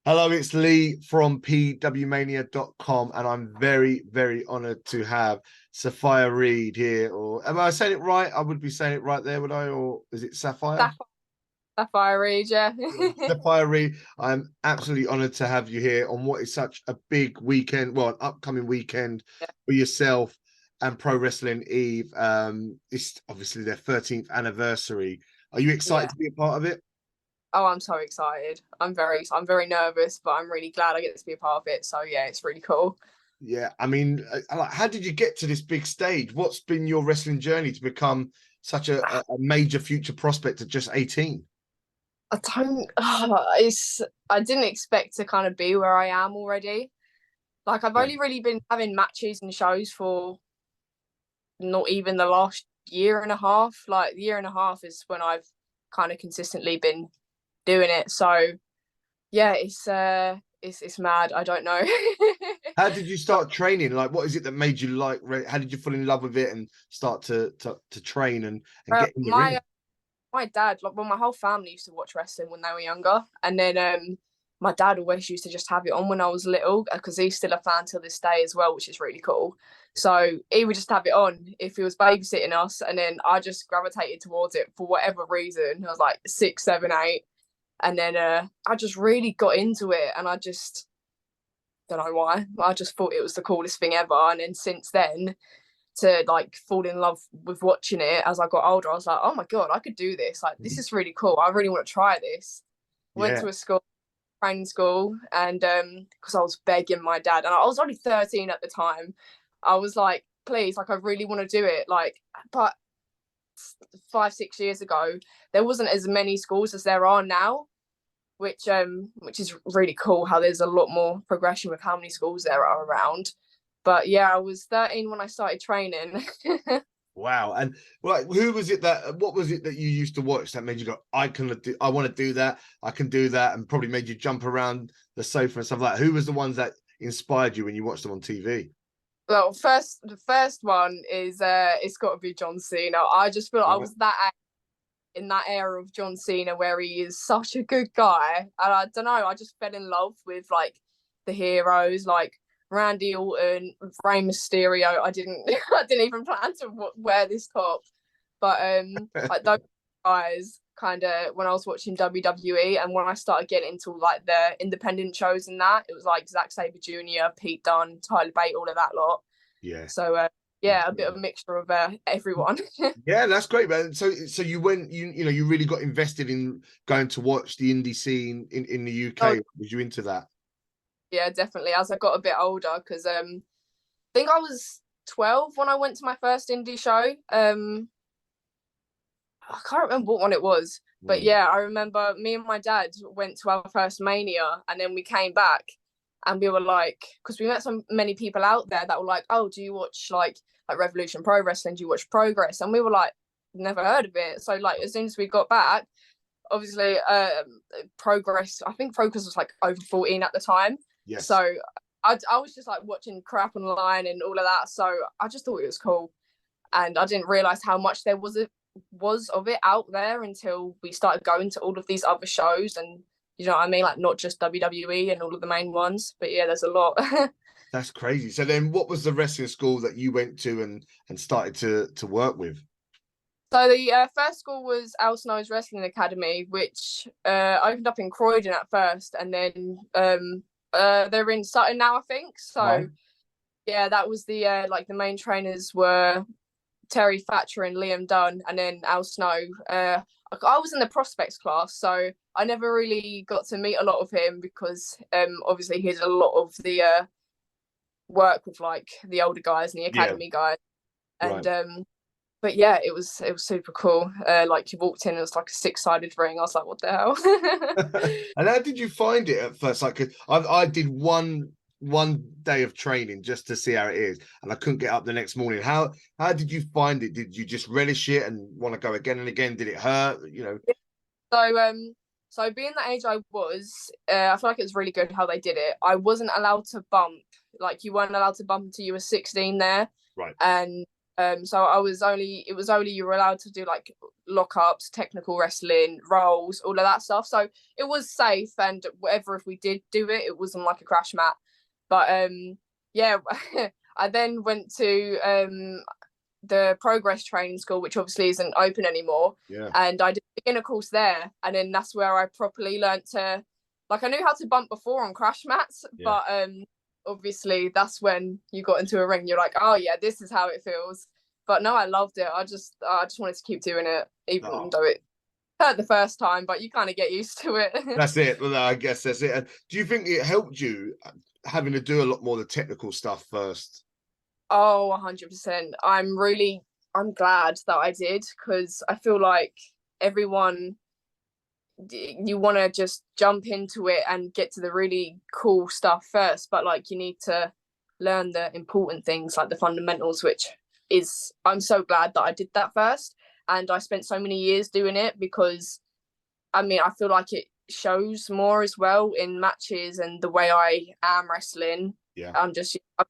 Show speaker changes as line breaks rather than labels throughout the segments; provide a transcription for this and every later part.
Hello, it's Lee from pwmania.com, and I'm very, very honored to have Safire Reed here. Or am I saying it right? I would be saying it right there, would I? Or is it Sapphire?
Sapphire, Sapphire, yeah.
Yeah. Sapphire Reed, I'm absolutely honored to have you here on what is such a big weekend, well, an upcoming weekend
Yeah,
for yourself and Pro Wrestling Eve. It's obviously their 13th anniversary. Are you excited
yeah.
to be a part of it?
Oh, I'm so excited. I'm very nervous, but I'm really glad I get to be a part of it. So yeah, it's really cool.
Yeah, I mean, like, how did you get to this big stage? What's been your wrestling journey to become such a major future prospect at just 18?
I don't. I didn't expect to kind of be where I am already. Like I've
Yeah.
only really been having matches and shows for not even the last year and a half. Like the year and a half is when I've kind of consistently been doing it. So yeah, it's mad. I don't know.
How did you start training? Like, what is it that made you like? How did you fall in love with it and start to train and
Well,
get in the
my
ring?
my dad, like, well, my whole family used to watch wrestling when they were younger, and then my dad always used to just have it on when I was little because he's still a fan till this day as well, which is really cool. So he would just have it on if he was babysitting us, and then I just gravitated towards it for whatever reason. I was like 6, 7, 8, and then I just really got into it, and I just don't know why. I just thought it was the coolest thing ever, and then since then to like fall in love with watching it as I got older. I was like, oh my god, I could do this. Like, this is really cool. I really want to try this. Went
Yeah.
to a school, training school, and because I was begging my dad, and I was only 13 at the time. I was like, please, like, I really want to do it. Like, but 5, 6 years ago, there wasn't as many schools as there are now. Which is really cool how there's a lot more progression with how many schools there are around. But yeah, I was 13 when I started training.
Wow. And like, who was it that? What was it that you used to watch that made you go, "I can do, I want to do that. I can do that," and probably made you jump around the sofa and stuff like that? Who was the ones that inspired you when you watched them on TV?
Well, the first one is it's got to be John Cena. I just feel like I
Right.
was that in that era of John Cena where he is such a good guy, and I don't know, I just fell in love with like the heroes like Randy Orton, Rey Mysterio. I didn't I didn't even plan to wear this top, but like those guys kind of when I was watching WWE and when I started getting into like the independent shows and that, it was like Zack Sabre Jr., Pete Dunne, Tyler Bate, all of that lot.
Yeah.
So yeah, a bit of a mixture of everyone.
Yeah, that's great, man. So you went, you really got invested in going to watch the indie scene in the
Oh
UK. Was you into that?
yeah, definitely. As I got a bit older, because I think I was 12 when I went to my first indie show. I can't remember what one it was, but
Mm.
yeah, I remember me and my dad went to our first Mania, and then we came back, and we were like, because we met so many people out there that were like, "Oh, do you watch like Revolution Pro Wrestling? Do you watch Progress?" And we were like, "Never heard of it." So like as soon as we got back, obviously Progress. I think Progress was like over 14 at the time,
Yes.
so I was just like watching crap online and all of that. So I just thought it was cool, and I didn't realize how much there was of it out there until we started going to all of these other shows, and you know what I mean, like not just WWE and all of the main ones, but yeah, there's a lot.
That's crazy. So then what was the wrestling school that you went to and started to work with?
So the first school was Al Snow's Wrestling Academy, which opened up in Croydon at first, and then they're in Sutton now, I think.
Right.
So yeah, that was the like the main trainers were Terry Thatcher and Liam Dunn, and then Al Snow. I was in the prospects class, so I never really got to meet a lot of him because obviously he did a lot of the work with like the older guys and the
Yeah.
academy guys, and
Right.
but yeah, it was super cool. Like you walked in, it was like a six-sided ring. I was like, what the hell?
And how did you find it at first? Like, 'cause I did one day of training just to see how it is, and I couldn't get up the next morning. How did you find it? Did you just relish it and want to go again and again? Did it hurt?
So so being the age I was, I feel like it was really good how they did it. I wasn't allowed to bump. Like you weren't allowed to bump until you were 16 there.
Right.
And So it was only you were allowed to do like lockups, technical wrestling, rolls, all of that stuff. So it was safe, and whatever if we did do it, it wasn't like a crash mat. But yeah, I then went to the progress training school, which obviously isn't open anymore.
Yeah.
And I did a beginner course there, and then that's where I properly learnt to, like, I knew how to bump before on crash mats,
Yeah.
but obviously that's when you got into a ring, you're like, oh yeah, this is how it feels. But no, I loved it. I just wanted to keep doing it, even
Oh,
though it hurt the first time, but you kind of get used to it.
that's it. Well, I guess that's it. And do you think it helped you having to do a lot more of the technical stuff first?
Oh, 100%. I'm glad that I did, because I feel like everyone, you want to just jump into it and get to the really cool stuff first, but like you need to learn the important things like the fundamentals, which is, I'm so glad that I did that first, and I spent so many years doing it, because I mean, I feel like it shows more as well in matches and the way I am wrestling.
Yeah.
I'm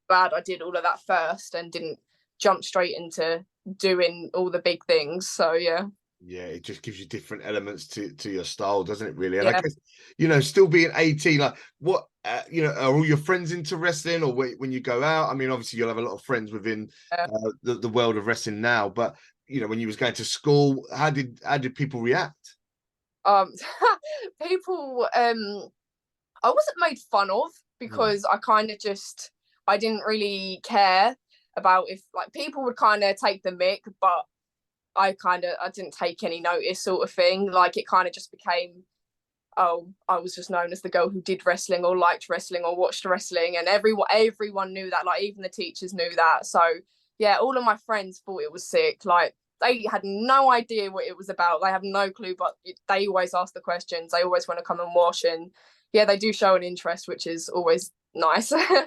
glad I did all of that first and didn't jump straight into doing all the big things. So yeah.
Yeah, it just gives you different elements to your style, doesn't it, really? And I
Yeah.
guess, still being 18, like what, are all your friends into wrestling, or when you go out? I mean, obviously you'll have a lot of friends within the world of wrestling now, but when you was going to school, how did people react?
Um people I wasn't made fun of,
No.
because I didn't really care about if like people would kind of take the mick, but I didn't take any notice, sort of thing. Like it kind of just became, oh, I was just known as the girl who did wrestling or liked wrestling or watched wrestling, and everyone knew that. Like even the teachers knew that. So yeah, all of my friends thought it was sick. Like they had no idea what it was about. They have no clue, but they always ask the questions. They always want to come and watch, and yeah, they do show an interest, which is always nice.
Yeah,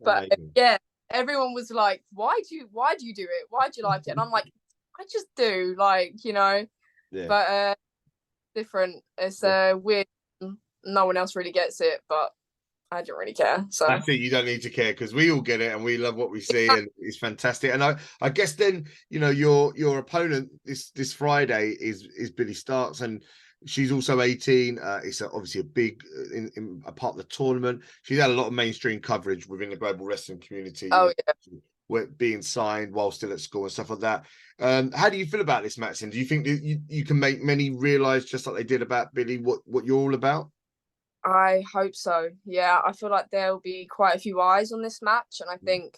But
amazing.
yeah, everyone was like, why do you do it? Why do you like it? And I'm like, I just do, like,
Yeah.
but different. It's weird. No one else really gets it, but I don't really care. So
That's it. You don't need to care because we all get it and we love what we see, and it's fantastic. And I guess then your opponent this Friday is Billie Starkz, and she's also 18. It's obviously a big in a part of the tournament. She's had a lot of mainstream coverage within the global wrestling community.
oh yeah.
Being signed while still at school and stuff like that. How do you feel about this, Matson? Do you think that you can make many realize, just like they did about Billie, what you're all about?
I hope so. Yeah, I feel like there'll be quite a few eyes on this match, and I think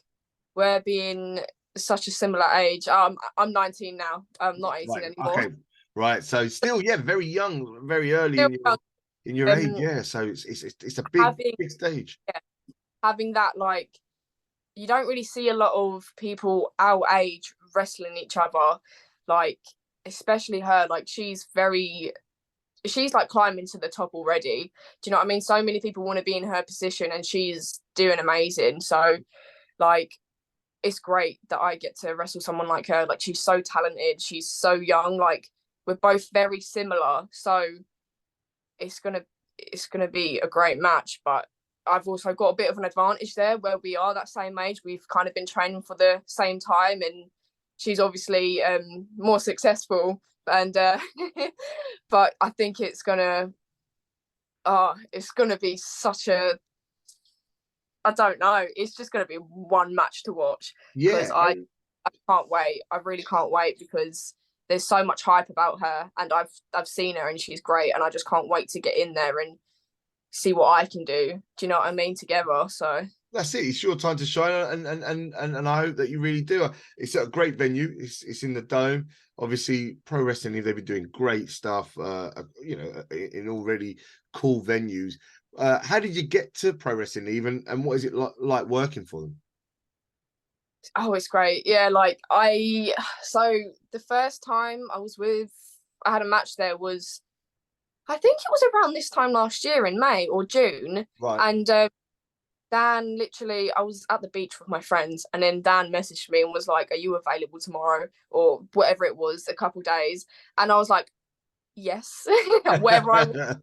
we're being such a similar age. I'm 19 now. I'm not 18
Right.
anymore.
Okay. Right. So still, yeah, very young, very early
Still
in
young.
your age. Yeah. So it's a
Having
big stage.
yeah, having that, like, you don't really see a lot of people our age wrestling each other, like especially her. Like she's like climbing to the top already. Do you know what I mean? So many people want to be in her position, and she's doing amazing. So like it's great that I get to wrestle someone like her. Like she's so talented, she's so young. Like we're both very similar, so it's gonna be a great match. But I've also got a bit of an advantage there, where we are that same age. We've kind of been training for the same time, and she's obviously more successful. And but I think it's gonna be such a, I don't know. It's just gonna be one match to watch, because
Yeah.
I can't wait. I really can't wait, because there's so much hype about her, and I've seen her and she's great, and I just can't wait to get in there and see what I can do. Do you know what I mean? Together. So
That's it. It's your time to shine, and I hope that you really do. It's a great venue. It's in the Dome. Obviously, pro wrestling, they've been doing great stuff. In already cool venues. How did you get to pro wrestling, even, and what is it like working for them?
oh, it's great. Yeah, like so the first time I had a match there was, I think it was around this time last year in May or June,
Right.
and Dan, literally, I was at the beach with my friends, and then Dan messaged me and was like, "Are you available tomorrow?" or whatever it was, a couple days, and I was like, "Yes," wherever I was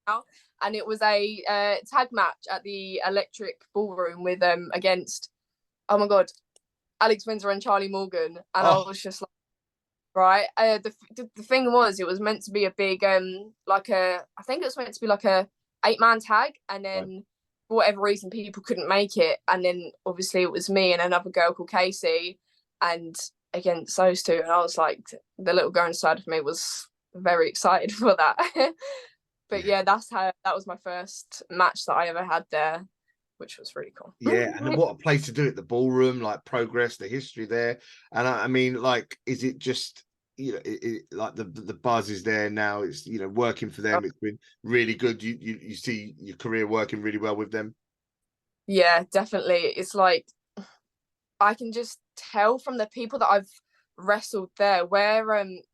now. And it was a tag match at the Electric Ballroom with against, oh my god, Alex Windsor and Charlie Morgan, and I
Oh,
was just like, right. The thing was, it was meant to be a big like a I think it was meant to be like a 8-man tag, and
right.
then for whatever reason people couldn't make it, and then obviously it was me and another girl called Casey, and against those two, and I was like, the little girl inside of me was very excited for that. But
Yeah.
yeah, that was my first match that I ever had there, which was really cool.
Yeah, and what a place to do it, the ballroom, like Progress, the history there. And I mean, like, is it just, like the buzz is there now? It's, working for them. It's been really good. You see your career working really well with them.
Yeah, definitely. It's like I can just tell from the people that I've wrestled there, where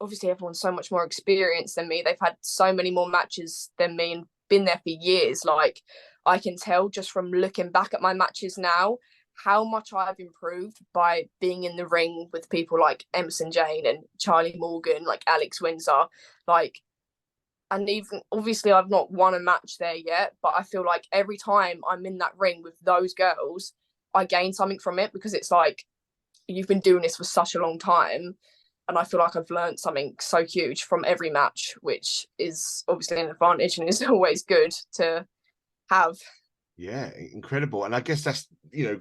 obviously everyone's so much more experienced than me. They've had so many more matches than me and been there for years. Like I can tell just from looking back at my matches now how much I've improved by being in the ring with people like Emerson Jane and Charlie Morgan, like Alex Windsor, like, and even obviously I've not won a match there yet, but I feel like every time I'm in that ring with those girls, I gain something from it, because it's like you've been doing this for such a long time, and I feel like I've learned something so huge from every match, which is obviously an advantage and is always good to have.
Yeah, incredible. And I guess that's,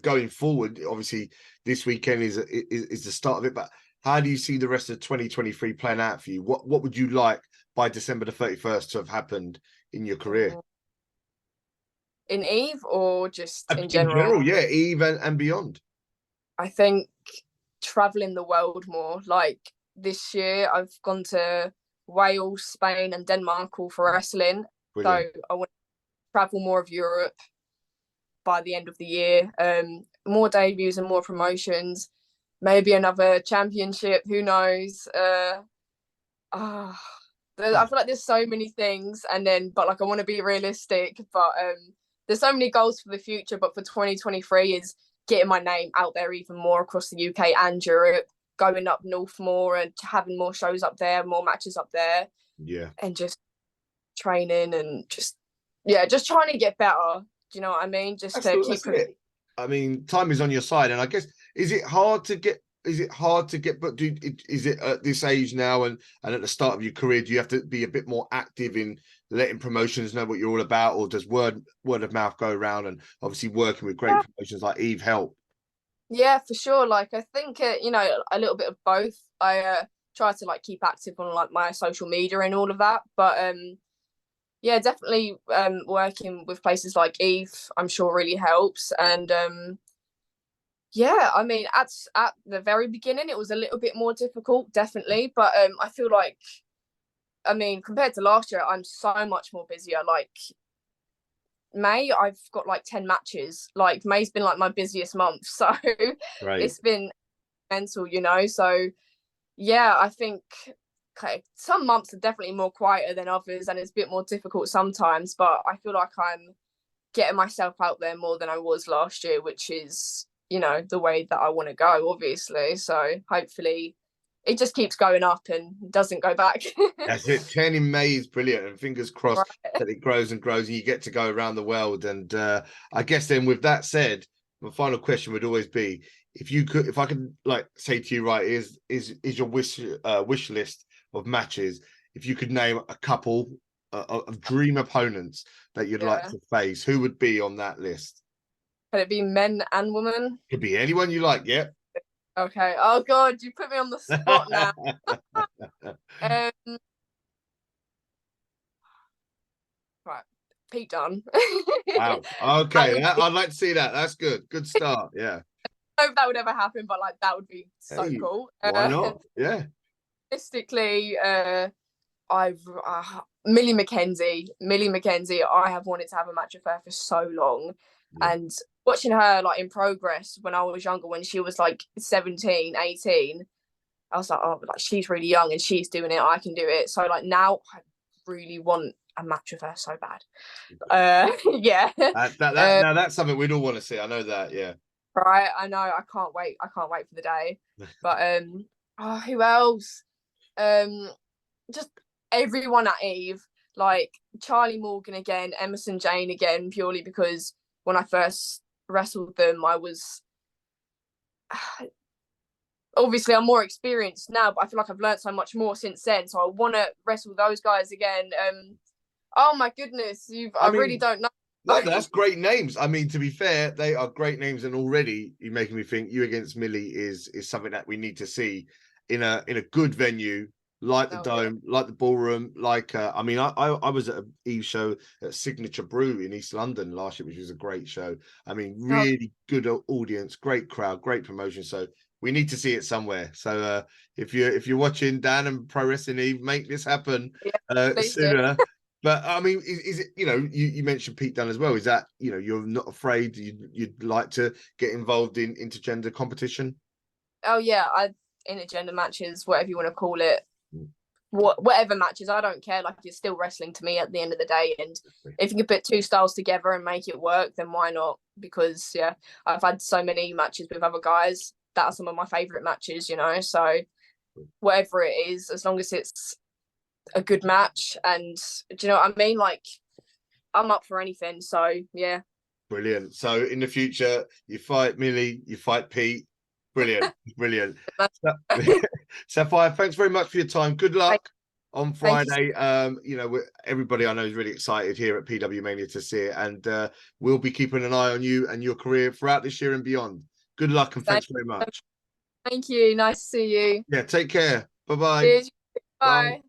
going forward, obviously this weekend is the start of it, but how do you see the rest of 2023 playing out for you? What would you like by December the 31st to have happened in your career?
In Eve or just in
In
general?
general, yeah, Eve and beyond.
I think traveling the world more. Like this year, I've gone to Wales, Spain, and Denmark all for wrestling. So
Brilliant.
I want to travel more of Europe by the end of the year. More debuts and more promotions. Maybe another championship. Who knows? I feel
Oh,
like there's so many things, and then but like I want to be realistic. But there's so many goals for the future. But for 2023 is getting my name out there even more across the UK and Europe, going up north more and having more shows up there, more matches up there,
yeah.
and just training and just trying to get better. Do you know what I mean? Just to keep.
That's it. I mean, time is on your side, and I guess is it hard to get? Is it hard to get? But is it at this age now, and at the start of your career, do you have to be a bit more active in letting promotions know what you're all about, or does word of mouth go around? And obviously, working with great promotions like Eve help.
Yeah, for sure. Like I think a little bit of both. I try to like keep active on like my social media and all of that, but yeah, definitely working with places like Eve, I'm sure really helps. And yeah, I mean at the very beginning it was a little bit more difficult, definitely, but I feel like, I mean, compared to last year, I'm so much more busier. Like May, I've got like 10 matches. Like May's been like my busiest month. So
Right.
it's been mental. So yeah, I think okay, some months are definitely more quieter than others and it's a bit more difficult sometimes, but I feel like I'm getting myself out there more than I was last year, which is, the way that I want to go, obviously. So hopefully it just keeps going up and doesn't go back.
That's it. 10 in May is brilliant, and fingers crossed
Right.
that it grows and grows, and you get to go around the world. And I guess then, with that said, my final question would always be: if I could, like, say to you, right, is your wish list of matches? If you could name a couple of dream opponents that you'd like
Yeah.
to face, who would be on that list?
Can it be men and women?
Could be anyone you like. Yep.
Okay. Oh God, you put me on the spot now. Um, right. Pete Dunne.
Wow.
That
Okay,
would be,
I'd like to see that. That's good. Good start. Yeah.
I hope that would ever happen, but like that would be so
Hey,
cool.
why not? Yeah.
Realistically, I've Millie McKenzie. I have wanted to have a match with her for so long,
Yeah.
and watching her like in progress when I was younger, when she was like 17, 18, I was like, oh, like she's really young and she's doing it. I can do it. So like now, I really want a match with her so bad. Yeah.
Now that's something we'd all want to see. I know that. Yeah.
Right. I know. I can't wait. I can't wait for the day. But oh, who else? Um, just everyone at Eve, like Charlie Morgan again, Emerson Jane again, purely because when I first wrestled them, I was obviously I'm more experienced now, but I feel like I've learned so much more since then. So I want to wrestle those guys again. Oh my goodness, I really don't know.
No, that's great names. I mean, to be fair, they are great names, and already you're making me think you against Millie is something that we need to see in a good venue like the Dome, like the Ballroom, like I mean, I was at a Eve show at Signature Brew in East London last year, which was a great show. I mean, really good audience, great crowd, great promotion. So we need to see it somewhere. So if you're watching Dan and Pro Wrestling Eve, make this happen sooner. But I mean, is it, you mentioned Pete Dunne as well. Is that, you're not afraid, you'd like to get involved in intergender competition?
Oh yeah, intergender matches, whatever you want to call it, whatever matches, I don't care. Like, it's still wrestling to me at the end of the day. And if you can put two styles together and make it work, then why not? Because yeah, I've had so many matches with other guys that are some of my favorite matches. So whatever it is, as long as it's a good match, and do you know what I mean? Like, I'm up for anything. So yeah.
Brilliant. So in the future, you fight Millie, you fight Pete. Brilliant. Brilliant. Sapphire, thanks very much for your time. Good luck on Friday. Everybody I know is really excited here at PW Mania to see it, and we'll be keeping an eye on you and your career throughout this year and beyond. Good luck, and thanks very much.
Thank you. Nice to see you.
Yeah, take care. Bye-bye.
Cheers.
Bye.
Bye.